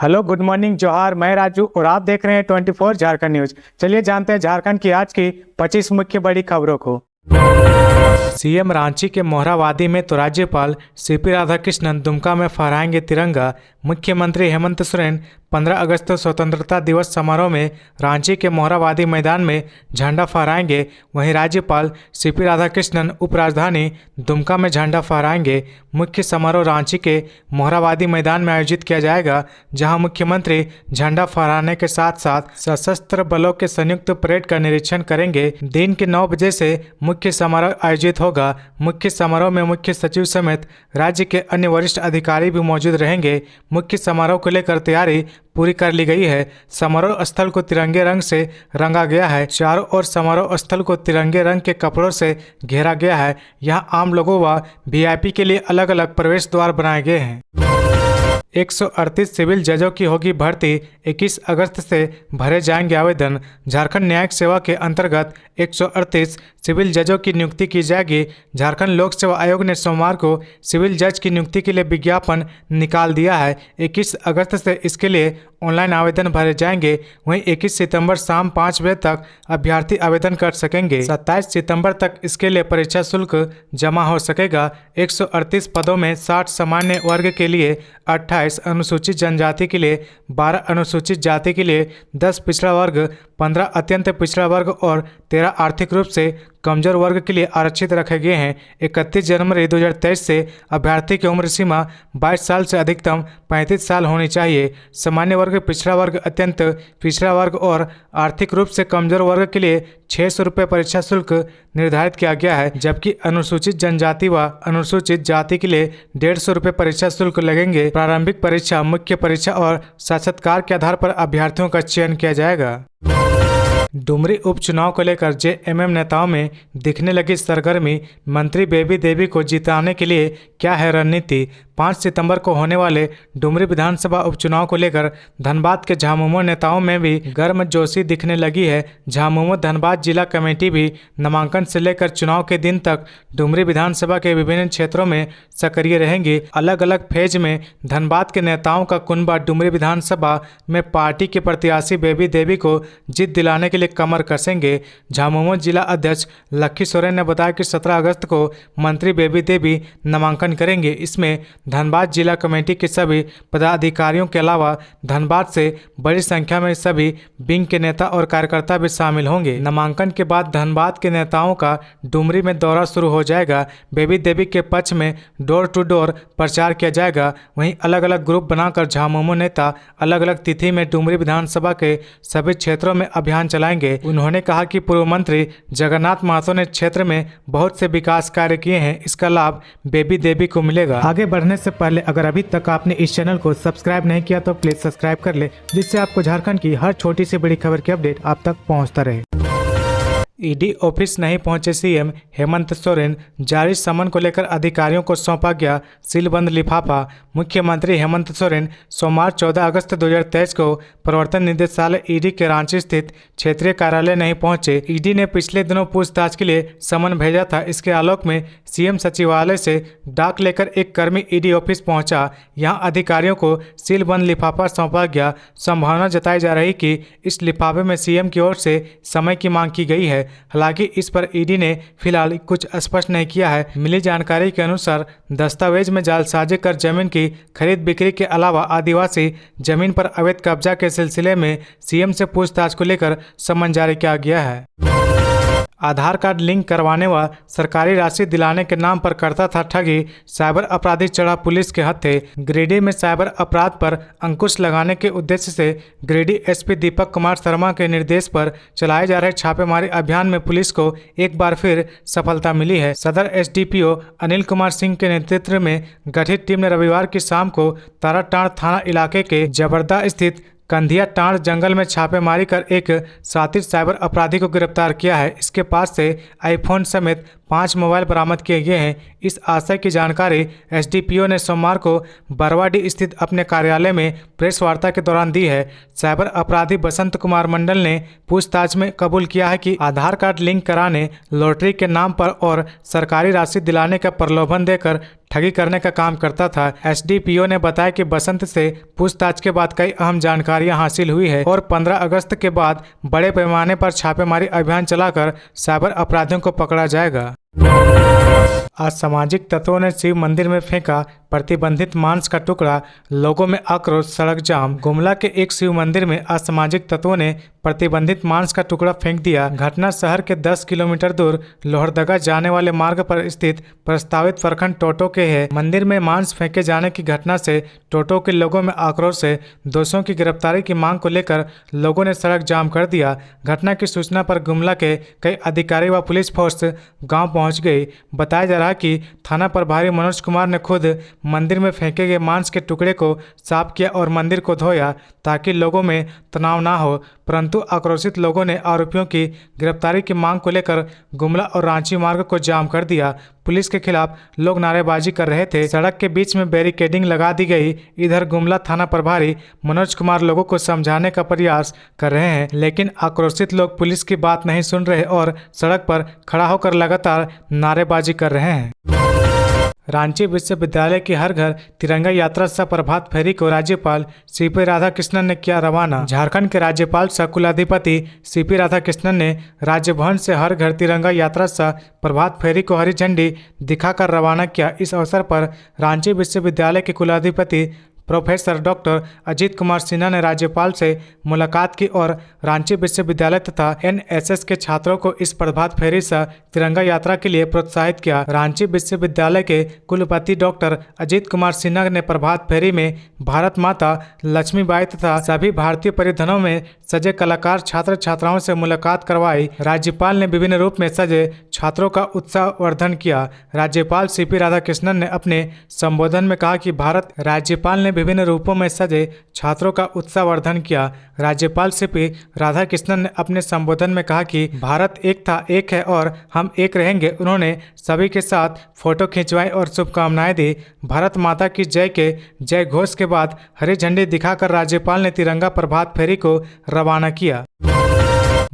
Hello, good morning, जोहार। मैं राजू और आप देख रहे हैं 24 झारखंड न्यूज। चलिए जानते हैं झारखंड की आज की 25 मुख्य बड़ी खबरों को। सीएम रांची के मोहरावादी में तो राज्यपाल सीपी राधाकृष्णन दुमका में फहराएंगे तिरंगा। मुख्यमंत्री हेमंत सोरेन 15 अगस्त स्वतंत्रता दिवस समारोह में रांची के मोहरावादी मैदान में झंडा फहराएंगे। वहीं राज्यपाल सीपी राधाकृष्णन उपराजधानी दुमका में झंडा फहराएंगे। मुख्य समारोह रांची के मोहरावादी मैदान में आयोजित किया जाएगा, जहां मुख्यमंत्री झंडा फहराने के साथ साथ सशस्त्र बलों के संयुक्त परेड का निरीक्षण करेंगे। दिन के 9 बजे से मुख्य समारोह आयोजित होगा। मुख्य समारोह में मुख्य सचिव समेत राज्य के अन्य वरिष्ठ अधिकारी भी मौजूद रहेंगे। मुख्य समारोह को लेकर तैयारी पूरी कर ली गई है। समारोह स्थल को तिरंगे रंग से रंगा गया है। चारों ओर समारोह स्थल को तिरंगे रंग के कपड़ों से घेरा गया है। यहां आम लोगों व वीआईपी के लिए अलग अलग प्रवेश द्वार बनाए गए हैं। 138 सिविल जजों की होगी भर्ती। 21 अगस्त से भरे जाएंगे आवेदन। झारखंड न्यायिक सेवा के अंतर्गत 138 सिविल जजों की नियुक्ति की जाएगी। झारखंड लोक सेवा आयोग ने सोमवार को सिविल जज की नियुक्ति के लिए विज्ञापन निकाल दिया है। 21 अगस्त से इसके लिए ऑनलाइन आवेदन भरे जाएंगे। वहीं 21 सितंबर शाम 5 बजे तक अभ्यर्थी आवेदन कर सकेंगे। 27 सितंबर तक इसके लिए परीक्षा शुल्क जमा हो सकेगा। 138 पदों में 60 सामान्य वर्ग के लिए, 28 अनुसूचित जनजाति के लिए, 12 अनुसूचित जाति के लिए, 10 पिछड़ा वर्ग, 15 अत्यंत पिछड़ा वर्ग और 13 आर्थिक रूप से कमजोर वर्ग के लिए आरक्षित रखे गए हैं। 31 जनवरी 2023 से अभ्यर्थी की उम्र सीमा 22 साल से अधिकतम 35 साल होनी चाहिए। सामान्य वर्ग, पिछड़ा वर्ग, अत्यंत पिछड़ा वर्ग और आर्थिक रूप से कमजोर वर्ग के लिए 600 रुपये परीक्षा शुल्क निर्धारित किया गया है, जबकि अनुसूचित जनजाति व अनुसूचित जाति के लिए 150 रुपये परीक्षा शुल्क लगेंगे। प्रारंभिक परीक्षा, मुख्य परीक्षा और साक्षात्कार के आधार पर अभ्यर्थियों का चयन किया जाएगा। डुमरी उपचुनाव को लेकर जेएमएम नेताओं में दिखने लगी सरगर्मी। मंत्री बेबी देवी को जिताने के लिए क्या है रणनीति? 5 सितंबर को होने वाले डुमरी विधानसभा उपचुनाव को लेकर धनबाद के झामुमो नेताओं में भी गर्मजोशी दिखने लगी है। झामुमो धनबाद जिला कमेटी भी नामांकन से लेकर चुनाव के दिन तक डुमरी विधानसभा के विभिन्न क्षेत्रों में सक्रिय रहेंगी। अलग अलग फेज में धनबाद के नेताओं का कुनबा डुमरी विधानसभा में पार्टी के प्रत्याशी बेबी देवी को जीत दिलाने के लिए कमर कसेंगे। झामुमो जिला अध्यक्ष लक्की सोरेन ने बताया कि 17 अगस्त को मंत्री बेबी देवी नामांकन करेंगे। इसमें धनबाद जिला कमेटी के सभी पदाधिकारियों के अलावा धनबाद से बड़ी संख्या में सभी विंग के नेता और कार्यकर्ता भी शामिल होंगे। नामांकन के बाद धनबाद के नेताओं का डुमरी में दौरा शुरू हो जाएगा। बेबी देवी के पक्ष में डोर टू डोर प्रचार किया जाएगा। वहीं अलग अलग ग्रुप बनाकर झामुमो नेता अलग अलग तिथि में डुमरी विधानसभा के सभी क्षेत्रों में अभियान चलाएंगे। उन्होंने कहा कि पूर्व मंत्री जगन्नाथ महतो ने क्षेत्र में बहुत से विकास कार्य किए हैं, इसका लाभ बेबी देवी को मिलेगा। आगे बढ़ने से पहले अगर अभी तक आपने इस चैनल को सब्सक्राइब नहीं किया तो प्लीज सब्सक्राइब कर ले, जिससे आपको झारखंड की हर छोटी सी बड़ी खबर की अपडेट आप तक पहुंचता रहे। ईडी ऑफिस नहीं पहुंचे सीएम हेमंत सोरेन। जारी समन को लेकर अधिकारियों को सौंपा गया सीलबंद लिफाफा। मुख्यमंत्री हेमंत सोरेन सोमवार 14 अगस्त 2023 को प्रवर्तन निदेशालय ईडी के रांची स्थित क्षेत्रीय कार्यालय नहीं पहुंचे। ईडी ने पिछले दिनों पूछताछ के लिए समन भेजा था। इसके आलोक में सीएम सचिवालय से डाक लेकर एक कर्मी ईडी ऑफिस पहुंचा। यहां अधिकारियों को सीलबंद लिफाफा सौंपा गया। संभावना जताई जा रही कि इस लिफाफे में सीएम की ओर से समय की मांग की गई है। हालांकि इस पर ईडी ने फिलहाल कुछ स्पष्ट नहीं किया है। मिली जानकारी के अनुसार दस्तावेज में जालसाजी कर जमीन की खरीद बिक्री के अलावा आदिवासी जमीन पर अवैध कब्जा के सिलसिले में सीएम से पूछताछ को लेकर समन जारी किया गया है। आधार कार्ड लिंक करवाने व सरकारी राशि दिलाने के नाम पर करता था ठगी। साइबर अपराधी चढ़ा पुलिस के हत्थे। गिरिडीह में साइबर अपराध पर अंकुश लगाने के उद्देश्य से गिरिडीह एसपी दीपक कुमार शर्मा के निर्देश पर चलाए जा रहे छापेमारी अभियान में पुलिस को एक बार फिर सफलता मिली है। सदर एसडीपीओ अनिल कुमार सिंह के नेतृत्व में गठित टीम ने रविवार की शाम को ताराटांड़ थाना इलाके के जबरदा स्थित कंधिया टांड़ जंगल में छापेमारी कर एक शातिर साइबर अपराधी को गिरफ्तार किया है। इसके पास से आईफोन समेत 5 मोबाइल बरामद किए गए हैं। इस आशय की जानकारी एसडीपीओ ने सोमवार को बरवाडीह स्थित अपने कार्यालय में प्रेस वार्ता के दौरान दी है। साइबर अपराधी बसंत कुमार मंडल ने पूछताछ में कबूल किया है कि आधार कार्ड लिंक कराने, लॉटरी के नाम पर और सरकारी राशि दिलाने का प्रलोभन देकर ठगी करने का काम करता था। एसडीपीओ ने बताया कि बसंत से पूछताछ के बाद कई अहम जानकारियां हासिल हुई है और 15 अगस्त के बाद बड़े पैमाने पर छापेमारी अभियान चलाकर साइबर अपराधियों को पकड़ा जाएगा। असामाजिक तत्वों ने शिव मंदिर में फेंका प्रतिबंधित मांस का टुकड़ा, लोगों में आक्रोश, सड़क जाम। गुमला के एक शिव मंदिर में असामाजिक तत्वों ने प्रतिबंधित मांस का टुकड़ा फेंक दिया। घटना शहर के 10 किलोमीटर दूर लोहरदगा जाने वाले मार्ग पर स्थित प्रस्तावित प्रखंड टोटो के है। मंदिर में मांस फेंके जाने की घटना से टोटो के लोगों में आक्रोश है। दोषियों की गिरफ्तारी की मांग को लेकर लोगों ने सड़क जाम कर दिया। घटना की सूचना पर गुमला के कई अधिकारी व पुलिस फोर्स गाँव पहुँच गई। बताया जा रहा है कि थाना प्रभारी मनोज कुमार ने खुद मंदिर में फेंके गए मांस के टुकड़े को साफ किया और मंदिर को धोया ताकि लोगों में तनाव ना हो, परंतु आक्रोशित लोगों ने आरोपियों की गिरफ्तारी की मांग को लेकर गुमला और रांची मार्ग को जाम कर दिया। पुलिस के खिलाफ लोग नारेबाजी कर रहे थे। सड़क के बीच में बैरिकेडिंग लगा दी गई। इधर गुमला थाना प्रभारी मनोज कुमार लोगों को समझाने का प्रयास कर रहे हैं, लेकिन आक्रोशित लोग पुलिस की बात नहीं सुन रहे और सड़क पर खड़ा होकर लगातार नारेबाजी कर रहे हैं। रांची विश्वविद्यालय की हर घर तिरंगा यात्रा सह प्रभात फेरी को राज्यपाल सीपी राधाकृष्णन ने किया रवाना। झारखंड के राज्यपाल सह कुलाधिपति सीपी राधाकृष्णन ने राजभवन से हर घर तिरंगा यात्रा सह प्रभात फेरी को हरी झंडी दिखाकर रवाना किया। इस अवसर पर रांची विश्वविद्यालय के कुलाधिपति प्रोफेसर डॉक्टर अजीत कुमार सिन्हा ने राज्यपाल से मुलाकात की और रांची विश्वविद्यालय तथा एनएसएस के छात्रों को इस प्रभात फेरी से तिरंगा यात्रा के लिए प्रोत्साहित किया। रांची विश्वविद्यालय के कुलपति डॉक्टर अजीत कुमार सिन्हा ने प्रभात फेरी में भारत माता लक्ष्मीबाई तथा सभी भारतीय परिधानों में सजे कलाकार छात्र छात्राओं से मुलाकात करवाई। राज्यपाल ने विभिन्न रूप में सजे छात्रों का उत्साहवर्धन किया। राज्यपाल सीपी राधाकृष्णन ने अपने संबोधन में कहा कि राज्यपाल ने विभिन्न रूपों में सजे छात्रों का उत्साहवर्धन किया। राज्यपाल सीपी राधाकृष्णन ने अपने संबोधन में कहा कि भारत एक था, एक है और हम एक रहेंगे। उन्होंने सभी के साथ फोटो खिंचवाई और शुभकामनाएं दी। भारत माता की जय के जय घोष के बाद हरी झंडी दिखाकर राज्यपाल ने तिरंगा प्रभात फेरी को रवाना किया।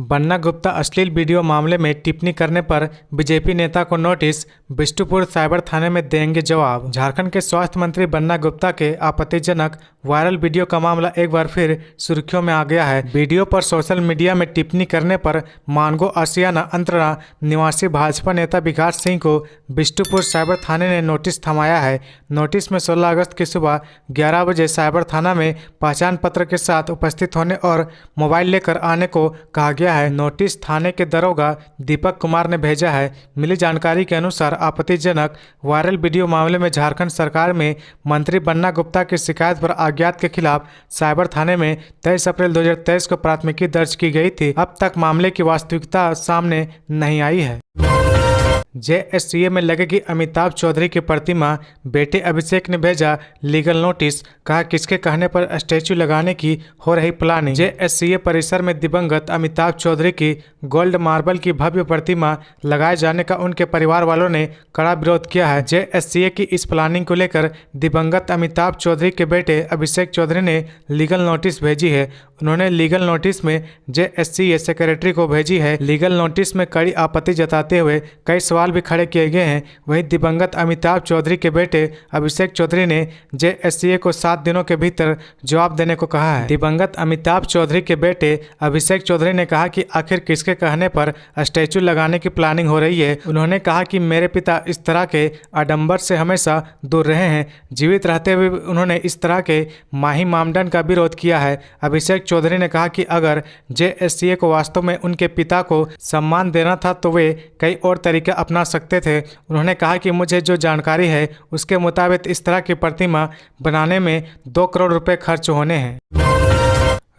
बन्ना गुप्ता अश्लील वीडियो मामले में टिप्पणी करने पर बीजेपी नेता को नोटिस, बिष्टुपुर साइबर थाने में देंगे जवाब। झारखंड के स्वास्थ्य मंत्री बन्ना गुप्ता के आपत्तिजनक वायरल वीडियो का मामला एक बार फिर सुर्खियों में आ गया है। वीडियो पर सोशल मीडिया में टिप्पणी करने पर मानगो आसियाना अंतरा निवासी भाजपा नेता विकास सिंह को बिष्टुपुर साइबर थाने ने नोटिस थमाया है। नोटिस में 16 अगस्त की सुबह 11 बजे साइबर थाना में पहचान पत्र के साथ उपस्थित होने और मोबाइल लेकर आने को कहा गया है। नोटिस थाने के दरोगा दीपक कुमार ने भेजा है। मिली जानकारी के अनुसार आपत्तिजनक वायरल वीडियो मामले में झारखंड सरकार में मंत्री बन्ना गुप्ता की शिकायत पर अज्ञात के खिलाफ साइबर थाने में 23 अप्रैल 2023 को प्राथमिकी दर्ज की गई थी। अब तक मामले की वास्तविकता सामने नहीं आई है। जेएससीए में लगेगी अमिताभ चौधरी की प्रतिमा, बेटे अभिषेक ने भेजा लीगल नोटिस। कहा किसके कहने पर स्टैचू लगाने की हो रही प्लानिंग। जेएससीए परिसर में दिवंगत अमिताभ चौधरी की गोल्ड मार्बल की भव्य प्रतिमा लगाए जाने का उनके परिवार वालों ने कड़ा विरोध किया है। जेएससीए की इस प्लानिंग को लेकर दिवंगत अमिताभ चौधरी के बेटे अभिषेक चौधरी ने लीगल नोटिस भेजी है। उन्होंने लीगल नोटिस में जेएससीए सेक्रेटरी को भेजी है। लीगल नोटिस में कड़ी आपत्ति जताते हुए कई सवाल भी खड़े किए गए हैं। वहीं दिवंगत अमिताभ चौधरी के बेटे अभिषेक चौधरी ने जेएससीए को 7 दिनों के भीतर जवाब देने को कहा है। दिवंगत अमिताभ चौधरी के बेटे अभिषेक चौधरी ने कहा कि आखिर किसके कहने पर स्टैचू लगाने की प्लानिंग हो रही है। उन्होंने कहा कि मेरे पिता इस तरह के आडंबर से हमेशा दूर रहे हैं। जीवित रहते हुए उन्होंने इस तरह के माही मानदंड का विरोध किया है। अभिषेक चौधरी ने कहा कि अगर जेएससीए को वास्तव में उनके पिता को सम्मान देना था तो वे कई और तरीके अपना सकते थे। उन्होंने कहा कि मुझे जो जानकारी है उसके मुताबिक इस तरह की प्रतिमा बनाने में 2 करोड़ रुपए खर्च होने हैं।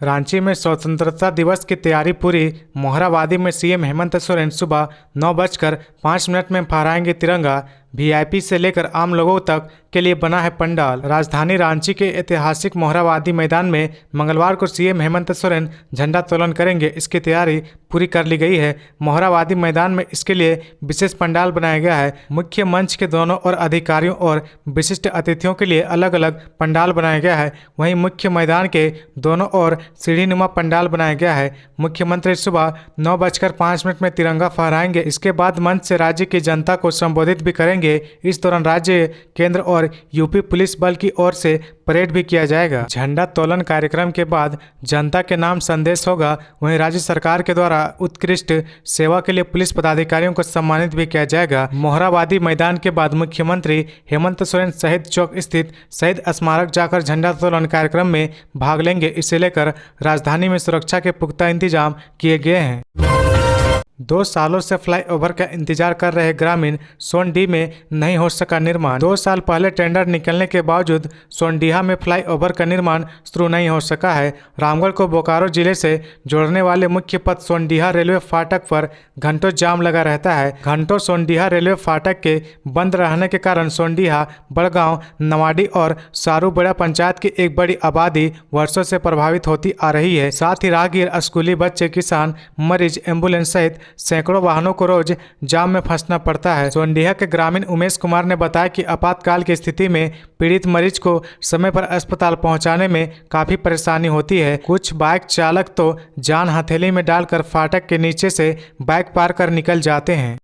रांची में स्वतंत्रता दिवस की तैयारी पूरी। मोहरावादी में सीएम हेमंत सोरेन सुबह 9:05 में फहराएंगे तिरंगा। वीआईपी से लेकर आम लोगों तक के लिए बना है पंडाल। राजधानी रांची के ऐतिहासिक मोहरावादी मैदान में मंगलवार को सीएम हेमंत सोरेन झंडोत्तोलन करेंगे। इसकी तैयारी पूरी कर ली गई है। मोहरावादी मैदान में इसके लिए विशेष पंडाल बनाया गया है। मुख्य मंच के दोनों ओर अधिकारियों और विशिष्ट अतिथियों के लिए अलग अलग पंडाल बनाया गया है। वहीं मुख्य मैदान के दोनों ओर सीढ़ीनुमा पंडाल बनाया गया है। मुख्यमंत्री सुबह 9:05 में तिरंगा फहराएंगे। इसके बाद मंच से राज्य की जनता को संबोधित भी करेंगे। इस दौरान राज्य, केंद्र और यूपी पुलिस बल की ओर से परेड भी किया जाएगा। झंडा तोलन कार्यक्रम के बाद जनता के नाम संदेश होगा। वहीं राज्य सरकार के द्वारा उत्कृष्ट सेवा के लिए पुलिस पदाधिकारियों को सम्मानित भी किया जाएगा। मोहरावादी मैदान के बाद मुख्यमंत्री हेमंत सोरेन शहीद चौक स्थित शहीद स्मारक जाकर झंडोत्तोलन कार्यक्रम में भाग लेंगे। इसे लेकर राजधानी में सुरक्षा के पुख्ता इंतजाम किए गए हैं। 2 सालों से फ्लाईओवर का इंतजार कर रहे ग्रामीण सोनडीह में नहीं हो सका निर्माण। 2 साल पहले टेंडर निकलने के बावजूद सोनडीहा में फ्लाईओवर का निर्माण शुरू नहीं हो सका है। रामगढ़ को बोकारो जिले से जोड़ने वाले मुख्य पथ सोनडीहा रेलवे फाटक पर घंटों जाम लगा रहता है। घंटों सोनडीहा रेलवे फाटक के बंद रहने के कारण सोनडीहा, बड़गांव, नवाडी और सारूबेड़ा पंचायत की एक बड़ी आबादी वर्षों से प्रभावित होती आ रही है। साथ ही राहगीर, स्कूली बच्चे, किसान, मरीज, एम्बुलेंस सहित सैकड़ों वाहनों को रोज जाम में फंसना पड़ता है। सोनडीहा के ग्रामीण उमेश कुमार ने बताया कि आपातकाल की स्थिति में पीड़ित मरीज को समय पर अस्पताल पहुंचाने में काफी परेशानी होती है। कुछ बाइक चालक तो जान हथेली में डालकर फाटक के नीचे से बाइक पार कर निकल जाते हैं।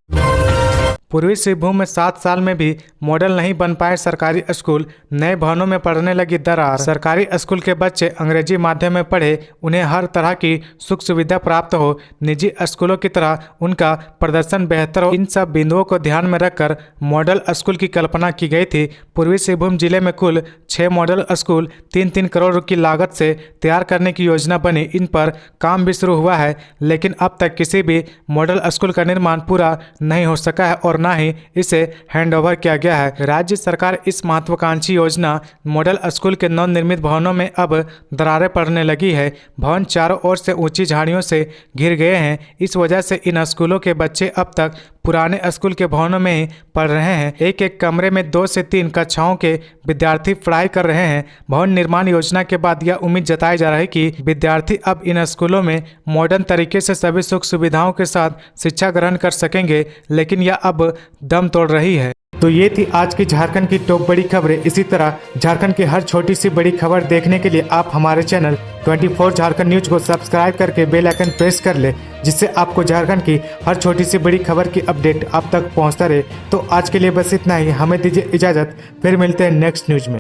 पूर्वी सिंहभूम में 7 साल में भी मॉडल नहीं बन पाए सरकारी स्कूल, नए भवनों में पड़ने लगी दरार। सरकारी स्कूल के बच्चे अंग्रेजी माध्यम में पढ़े, उन्हें हर तरह की सुख सुविधा प्राप्त हो, निजी स्कूलों की तरह उनका प्रदर्शन बेहतर हो, इन सब बिंदुओं को ध्यान में रखकर मॉडल स्कूल की कल्पना की गई थी। पूर्वी सिंहभूम जिले में कुल 6 मॉडल स्कूल 3-3 करोड़ की लागत से तैयार करने की योजना बनी। इन पर काम भी शुरू हुआ है, लेकिन अब तक किसी भी मॉडल स्कूल का निर्माण पूरा नहीं हो सका है और न ही इसे हैंडओवर किया गया है। राज्य सरकार इस महत्वाकांक्षी योजना मॉडल स्कूल के नवनिर्मित भवनों में अब दरारें पड़ने लगी है। भवन चारों ओर से ऊंची झाड़ियों से घिर गए हैं। इस वजह से इन स्कूलों के बच्चे अब तक पुराने स्कूल के भवनों में ही पढ़ रहे हैं। एक एक कमरे में 2 से 3 कक्षाओं के विद्यार्थी पढ़ाई कर रहे हैं। भवन निर्माण योजना के बाद यह उम्मीद जताई जा रही है कि विद्यार्थी अब इन स्कूलों में मॉडर्न तरीके से सभी सुख सुविधाओं के साथ शिक्षा ग्रहण कर सकेंगे, लेकिन यह अब दम तोड़ रही है। तो ये थी आज की झारखंड की टॉप बड़ी खबरें। इसी तरह झारखंड की हर छोटी सी बड़ी खबर देखने के लिए आप हमारे चैनल 24 झारखंड न्यूज को सब्सक्राइब करके बेल आइकन प्रेस कर ले, जिससे आपको झारखंड की हर छोटी सी बड़ी खबर की अपडेट आप तक पहुंचता रहे। तो आज के लिए बस इतना ही। हमें दीजिए इजाजत, फिर मिलते हैं नेक्स्ट न्यूज में।